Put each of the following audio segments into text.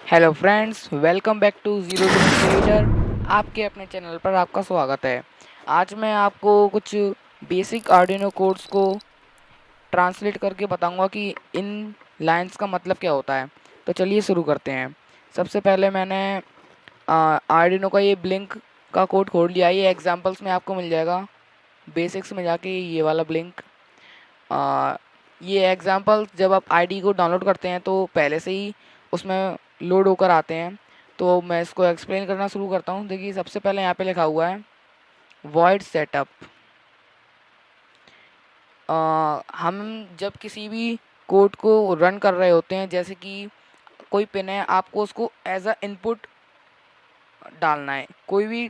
Hello friends, welcome back to zero zero creator. आपके अपने channel पर आपका स्वागत है। आज मैं आपको कुछ बेसिक आर्डिनो कोड्स को ट्रांसलेट करके बताऊंगा कि इन लाइंस का मतलब क्या होता है। तो चलिए शुरू करते हैं। सबसे पहले मैंने आर्डिनो का ये ब्लिंक का कोड खोल लिया। ये एग्जांपल्स में आपको मिल जाएगा। बेसिक्स में जाके ये वाला ब्लिंक, ये एग्जांपल जब आप आईडी को डाउनलोड करते हैं तो पहले से ही उसमें लोड होकर आते हैं। तो मैं इसको एक्सप्लेन करना शुरू करता हूँ। देखिए, सबसे पहले यहाँ पे लिखा हुआ है वॉइड सेटअप। हम जब किसी भी कोड को रन कर रहे होते हैं, जैसे कि कोई पिन है, आपको उसको एज अ इनपुट डालना है। कोई भी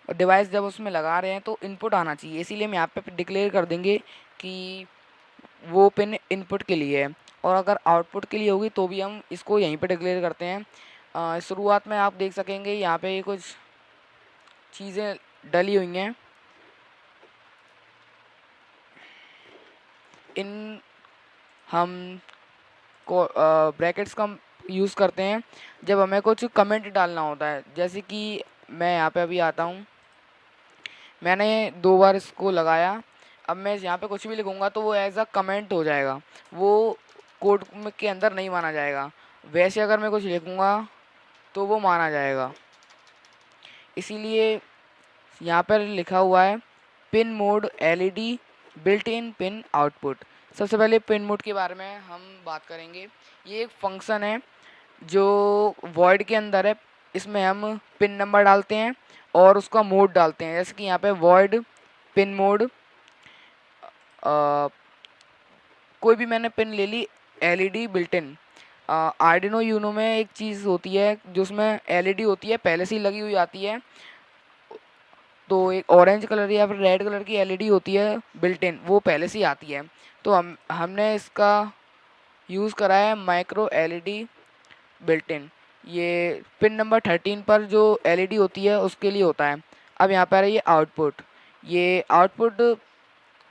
डिवाइस जब उसमें लगा रहे हैं तो इनपुट आना चाहिए, इसीलिए हम यहाँ पे डिक्लेयर कर देंगे कि वो पिन इनपुट के लिए है। और अगर आउटपुट के लिए होगी तो भी हम इसको यहीं पे डिक्लेयर करते हैं। शुरुआत में आप देख सकेंगे यहाँ पे कुछ चीज़ें डली हुई हैं। इन हम को ब्रैकेट्स का यूज़ करते हैं जब हमें कुछ कमेंट डालना होता है। जैसे कि मैं यहाँ पे अभी आता हूँ, मैंने 2 बार इसको लगाया। अब मैं यहाँ पे कुछ भी लिखूँगा तो वो एज अ कमेंट हो जाएगा, वो कोड के अंदर नहीं माना जाएगा। वैसे अगर मैं कुछ लिखूँगा तो वो माना जाएगा। इसीलिए यहाँ पर लिखा हुआ है pin mode LED built in pin output. सबसे पहले पिन मोड के बारे में हम बात करेंगे। ये एक फंक्शन है जो वॉइड के अंदर है। इसमें हम पिन नंबर डालते हैं और उसका मोड डालते हैं। जैसे कि यहाँ पे वॉइड पिन मोड, कोई भी मैंने पिन ले ली LED built in. Arduino Uno में एक चीज़ होती है जो उसमें एलईडी होती है, पहले से ही लगी हुई आती है। तो एक ऑरेंज कलर या फिर रेड कलर की एलईडी होती है बिल्ट इन, वो पहले से ही आती है। तो हमने इसका यूज़ करा है माइक्रो एलईडी बिल्ट इन। ये पिन नंबर 13 पर जो एलईडी होती है उसके लिए होता है। अब यहाँ पर है ये आउटपुट। ये आउटपुट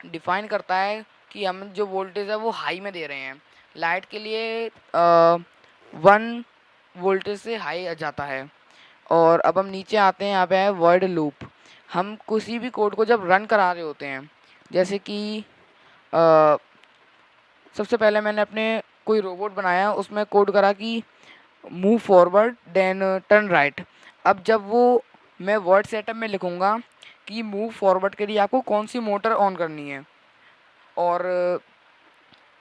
डिफाइन करता है कि हम जो वोल्टेज है वो हाई में दे रहे हैं। लाइट के लिए 1 वोल्टेज से हाई जाता है। और अब हम नीचे आते हैं, यहाँ पे है वर्ड लूप। हम किसी भी कोड को जब रन करा रहे होते हैं, जैसे कि अ, सबसे पहले मैंने अपने कोई रोबोट बनाया, उसमें कोड करा कि move forward then turn right. अब जब वो मैं वर्ड सेटअप में लिखूँगा कि मूव फॉरवर्ड के लिए आपको कौन सी मोटर ऑन करनी है, और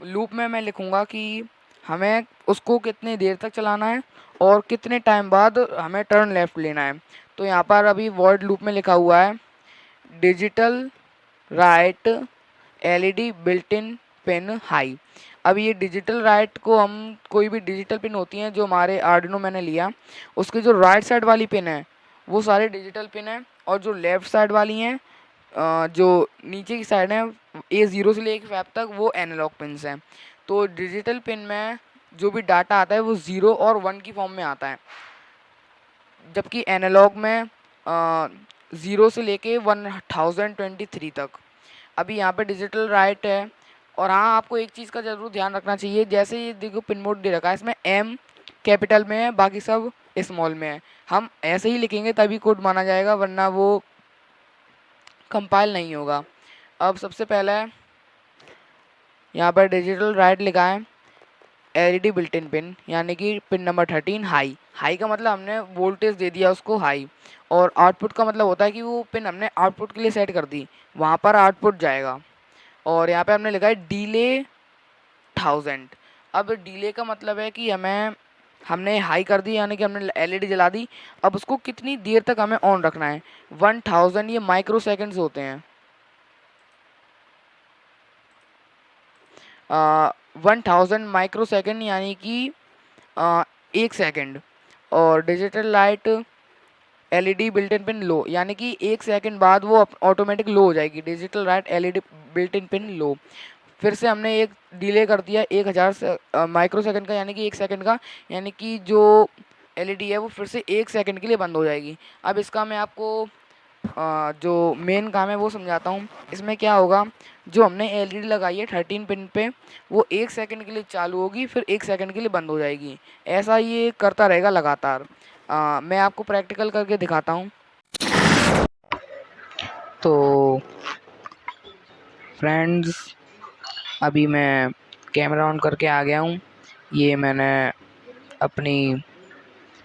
लूप में मैं लिखूँगा कि हमें उसको कितनी देर तक चलाना है और कितने टाइम बाद हमें टर्न लेफ्ट लेना है। तो यहाँ पर अभी वर्ड लूप में लिखा हुआ है digital write LED built in pin high. अब ये डिजिटल राइट को हम, कोई भी डिजिटल पिन होती हैं जो हमारे आर्डिनो मैंने लिया, उसकी जो राइट साइड वाली पिन है वो सारे डिजिटल पिन है, और जो लेफ़्ट साइड वाली हैं, जो नीचे की साइड है A0 से लेकर 5 तक, वो एनालॉग पिन्स हैं। तो डिजिटल पिन में जो भी डाटा आता है वो 0 और 1 की फॉर्म में आता है, जबकि एनालॉग में 0 से लेके 1023 तक। अभी यहाँ पे डिजिटल राइट है। और हाँ, आपको एक चीज़ का ज़रूर ध्यान रखना चाहिए। जैसे ये देखो पिन मोड दे रखा है, इसमें एम कैपिटल में है, बाकी सब स्मॉल में है। हम ऐसे ही लिखेंगे तभी कोड माना जाएगा, वरना वो कंपाइल नहीं होगा। अब सबसे पहले यहाँ पर डिजिटल राइट लिखा है एलईडी बिल्ट इन पिन, यानी कि पिन नंबर 13 हाई। हाई का मतलब हमने वोल्टेज दे दिया उसको हाई, और आउटपुट का मतलब होता है कि वो पिन हमने आउटपुट के लिए सेट कर दी, वहाँ पर आउटपुट जाएगा। और यहाँ पे हमने लिखा है डीले 1000। अब डीले का मतलब है कि हमने हाई कर दी, यानी कि हमने एलईडी जला दी। अब उसको कितनी देर तक हमें ऑन रखना है। 1000 ये माइक्रो सेकेंड्स होते हैं। 1000 माइक्रो सेकेंड यानी कि 1 सेकेंड। और digital write LED built in pin low, यानी कि 1 सेकेंड बाद वो ऑटोमेटिक लो हो जाएगी। Digital write LED built in pin low. फिर से हमने एक डिले कर दिया 1000 माइक्रो सेकंड का, यानी कि 1 सेकंड का, यानी कि जो एलईडी है वो फिर से 1 सेकंड के लिए बंद हो जाएगी। अब इसका मैं आपको जो मेन काम है वो समझाता हूँ। इसमें क्या होगा, जो हमने एलईडी लगाई है 13 पिन पे, वो 1 सेकंड के लिए चालू होगी, फिर 1 सेकंड के लिए बंद हो जाएगी। ऐसा ये करता रहेगा लगातार। मैं आपको प्रैक्टिकल करके दिखाता हूँ। तो फ्रेंड्स, अभी मैं कैमरा ऑन करके आ गया हूँ। ये मैंने अपनी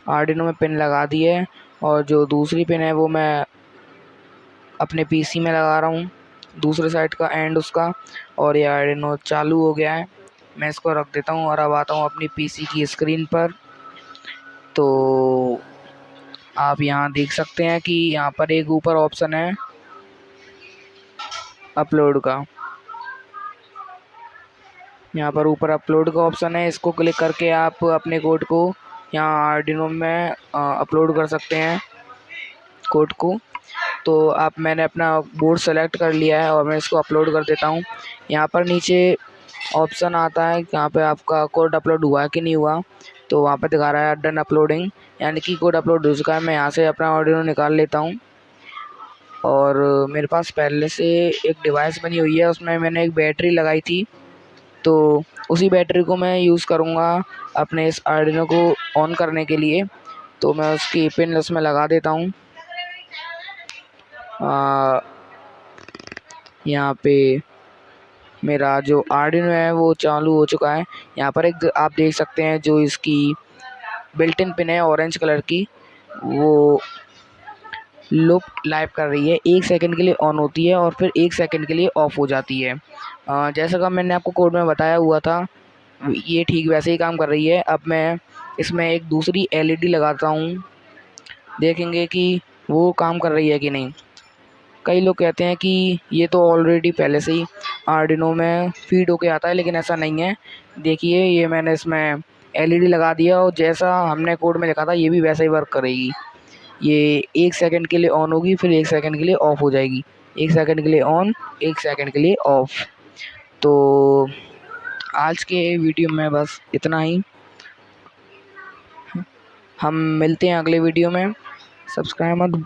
आर्डिनो में पिन लगा दी है, और जो दूसरी पिन है वो मैं अपने पीसी में लगा रहा हूँ, दूसरे साइड का एंड उसका। और ये आर्डिनो चालू हो गया है। मैं इसको रख देता हूँ और अब आता हूँ अपनी पीसी की स्क्रीन पर। तो आप यहाँ देख सकते हैं कि यहाँ पर एक ऊपर ऑप्शन है अपलोड का। यहाँ पर ऊपर अपलोड का ऑप्शन है, इसको क्लिक करके आप अपने कोड को यहाँ आर्डिनो में अपलोड कर सकते हैं, कोड को। तो आप मैंने अपना बोर्ड सेलेक्ट कर लिया है और मैं इसको अपलोड कर देता हूँ। यहाँ पर नीचे ऑप्शन आता है यहाँ पे आपका कोड अपलोड हुआ है कि नहीं हुआ। तो वहाँ पे दिखा रहा है डन अपलोडिंग, यानी कि कोड अपलोड हो चुका है। मैं यहाँ से अपना ऑडियो निकाल लेता हूँ। और मेरे पास पहले से एक डिवाइस बनी हुई है, उसमें मैंने एक बैटरी लगाई थी, तो उसी बैटरी को मैं यूज़ करूँगा अपने इस आर्डिनो को ऑन करने के लिए। तो मैं उसकी पिन उसमें लगा देता हूँ। यहाँ पे मेरा जो आर्डिनो है वो चालू हो चुका है। यहाँ पर एक आप देख सकते हैं जो इसकी बिल्ट इन पिन है ऑरेंज कलर की, वो लुप लाइव कर रही है। 1 सेकंड के लिए ऑन होती है और फिर 1 सेकंड के लिए ऑफ हो जाती है। जैसा कि मैंने आपको कोड में बताया हुआ था, ये ठीक वैसे ही काम कर रही है। अब मैं इसमें एक दूसरी एलईडी लगाता हूँ, देखेंगे कि वो काम कर रही है कि नहीं। कई लोग कहते हैं कि ये तो ऑलरेडी पहले से ही आर्डिनो में फीड होके आता है, लेकिन ऐसा नहीं है। देखिए, ये मैंने इसमें एलईडी लगा दिया और जैसा हमने कोड में लिखा था ये भी वैसा ही वर्क करेगी। ये 1 सेकंड के लिए ऑन होगी, फिर 1 सेकंड के लिए ऑफ हो जाएगी। 1 सेकंड के लिए ऑन, 1 सेकंड के लिए ऑफ। तो आज के वीडियो में बस इतना ही। हम मिलते हैं अगले वीडियो में। सब्सक्राइब मत